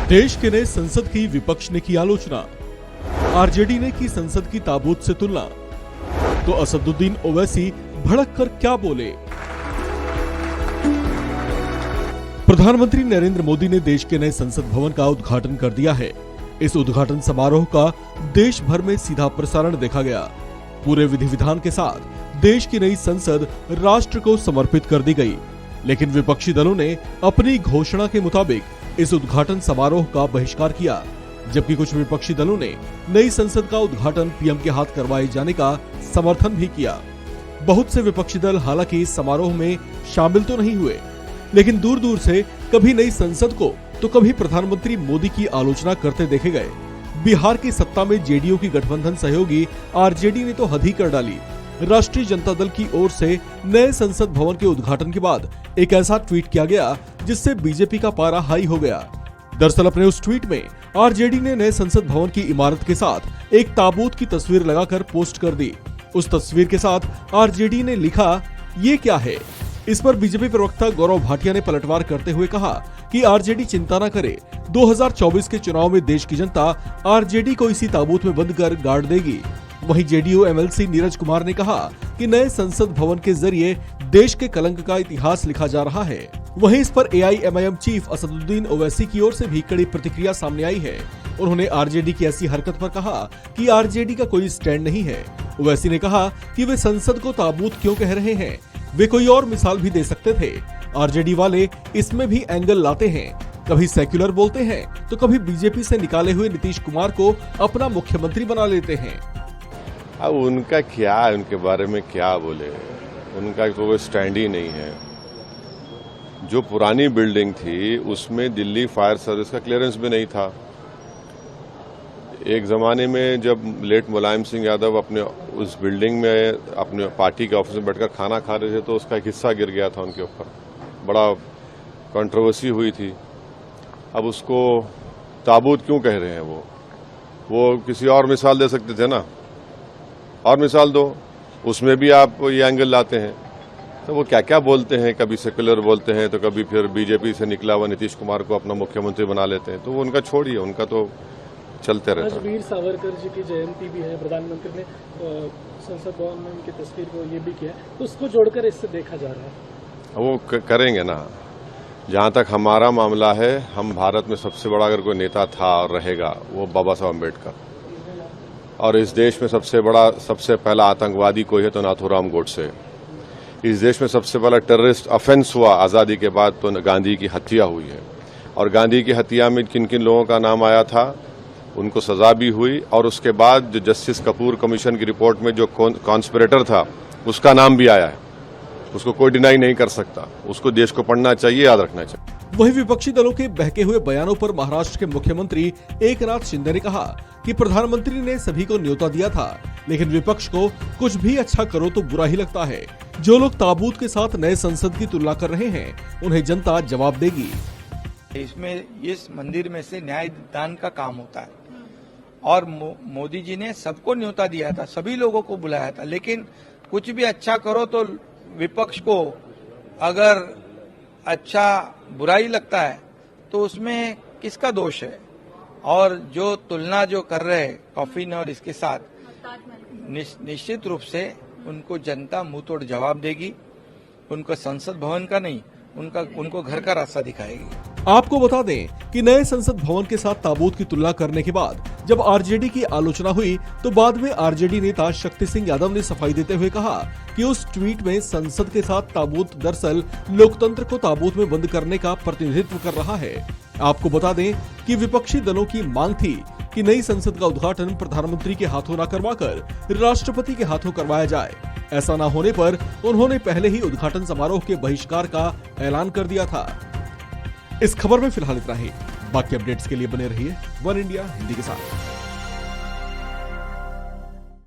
देश के नए संसद की विपक्ष ने की आलोचना। आरजेडी ने की संसद की ताबूत से तुलना। तो असदुद्दीन ओवैसी भड़क कर क्या बोले? प्रधानमंत्री नरेंद्र मोदी ने देश के नए संसद भवन का उद्घाटन कर दिया है। इस उद्घाटन समारोह का देश भर में सीधा प्रसारण देखा गया। पूरे विधि विधान के साथ देश की नई संसद राष्ट्र को समर्पित कर दी गई। लेकिन विपक्षी दलों ने अपनी घोषणा के मुताबिक इस उद्घाटन समारोह का बहिष्कार किया, जबकि कुछ विपक्षी दलों ने नई संसद का उद्घाटन पीएम के हाथ करवाए जाने का समर्थन भी किया। बहुत से विपक्षी दल हालांकि इस समारोह में शामिल तो नहीं हुए, लेकिन दूर दूर से कभी नई संसद को तो कभी प्रधानमंत्री मोदी की आलोचना करते देखे गए। बिहार की सत्ता में जेडीयू की गठबंधन सहयोगी आरजेडी ने तो हद ही कर डाली। राष्ट्रीय जनता दल की ओर से नए संसद भवन के उद्घाटन के बाद एक ऐसा ट्वीट किया गया जिससे बीजेपी का पारा हाई हो गया। दरअसल अपने उस ट्वीट में आरजेडी ने नए संसद भवन की इमारत के साथ एक ताबूत की तस्वीर लगाकर पोस्ट कर दी। उस तस्वीर के साथ आरजेडी ने लिखा, ये क्या है? इस पर बीजेपी प्रवक्ता गौरव भाटिया ने पलटवार करते हुए कहा कि आरजेडी चिंता न करे, 2024 के चुनाव में देश की जनता आरजेडी को इसी ताबूत में बंद कर गाड़ देगी। वहीं जेडीयू एमएलसी नीरज कुमार ने कहा कि नए संसद भवन के जरिए देश के कलंक का इतिहास लिखा जा रहा है। वहीं इस पर एआईएमआईएम चीफ असदुद्दीन ओवैसी की ओर से भी कड़ी प्रतिक्रिया सामने आई है। उन्होंने आरजेडी की ऐसी हरकत पर कहा कि आरजेडी का कोई स्टैंड नहीं है। ओवैसी ने कहा कि वे संसद को ताबूत क्यों कह रहे हैं, वे कोई और मिसाल भी दे सकते थे। आरजेडी वाले इसमें भी एंगल लाते हैं, कभी सेक्युलर बोलते हैं तो कभी बीजेपी से निकाले हुए नीतीश कुमार को अपना मुख्यमंत्री बना लेते हैं। अब उनका क्या है, उनके बारे में क्या बोले, उनका तो कोई स्टैंड ही नहीं है। जो पुरानी बिल्डिंग थी उसमें दिल्ली फायर सर्विस का क्लियरेंस भी नहीं था। एक जमाने में जब लेट मुलायम सिंह यादव अपने उस बिल्डिंग में अपने पार्टी के ऑफिस में बैठकर खाना खा रहे थे तो उसका एक हिस्सा गिर गया था उनके ऊपर, बड़ा कंट्रोवर्सी हुई थी। अब उसको ताबूत क्यों कह रहे हैं? वो किसी और मिसाल दे सकते थे ना, और मिसाल दो, उसमें भी आप ये एंगल लाते हैं। तो वो क्या क्या बोलते हैं, कभी सेक्युलर बोलते हैं तो कभी फिर बीजेपी से निकला हुआ नीतीश कुमार को अपना मुख्यमंत्री बना लेते हैं। तो वो उनका छोड़िए, उनका तो चलते रहता है। आज वीर सावरकर जी की जयंती भी है, प्रधानमंत्री ने संसद भवन में उनकी तस्वीर को ये भी किया, तो उसको जोड़कर इससे देखा जा रहा है। वो करेंगे ना। जहां तक हमारा मामला है, हम भारत में सबसे बड़ा अगर कोई नेता था और रहेगा वो बाबा साहब अम्बेडकर, और इस देश में सबसे पहला आतंकवादी कोई है तो नाथूराम गोडसे। इस देश में सबसे पहला टेररिस्ट ऑफेंस हुआ आजादी के बाद तो गांधी की हत्या हुई है, और गांधी की हत्या में किन किन लोगों का नाम आया था, उनको सजा भी हुई, और उसके बाद जो जस्टिस कपूर कमीशन की रिपोर्ट में जो कॉन्स्पिरेटर था उसका नाम भी आया है। उसको कोई डिनाई नहीं कर सकता, उसको देश को पढ़ना चाहिए, याद रखना चाहिए। वहीं विपक्षी दलों के बहके हुए बयानों पर महाराष्ट्र के मुख्यमंत्री एकनाथ शिंदे ने कहा कि प्रधानमंत्री ने सभी को न्योता दिया था, लेकिन विपक्ष को कुछ भी अच्छा करो तो बुरा ही लगता है। जो लोग ताबूत के साथ नए संसद की तुलना कर रहे हैं, उन्हें जनता जवाब देगी। इसमें इस मंदिर में से न्यायदान का काम होता है, और मोदी जी ने सबको न्योता दिया था, सभी लोगों को बुलाया था, लेकिन कुछ भी अच्छा करो तो विपक्ष को अगर अच्छा बुराई लगता है तो उसमें किसका दोष है? और जो तुलना जो कर रहे हैं कॉफिन और इसके साथ, निश्चित रूप से उनको जनता मुंह तोड़ जवाब देगी। उनको संसद भवन का नहीं, उनको घर का रास्ता दिखाएगी। आपको बता दें कि नए संसद भवन के साथ ताबूत की तुलना करने के बाद जब आरजेडी की आलोचना हुई तो बाद में आरजेडी नेता शक्ति सिंह यादव ने सफाई देते हुए कहा कि उस ट्वीट में संसद के साथ ताबूत दरअसल लोकतंत्र को ताबूत में बंद करने का प्रतिनिधित्व कर रहा है। आपको बता दें कि विपक्षी दलों की मांग थी कि नई संसद का उद्घाटन प्रधानमंत्री के हाथों न करवाकर राष्ट्रपति के हाथों करवाया जाए। ऐसा न होने पर उन्होंने पहले ही उद्घाटन समारोह के बहिष्कार का ऐलान कर दिया था। इस खबर में फिलहाल इतना ही। बाकी अपडेट्स के लिए बने रहिए वन इंडिया हिंदी के साथ।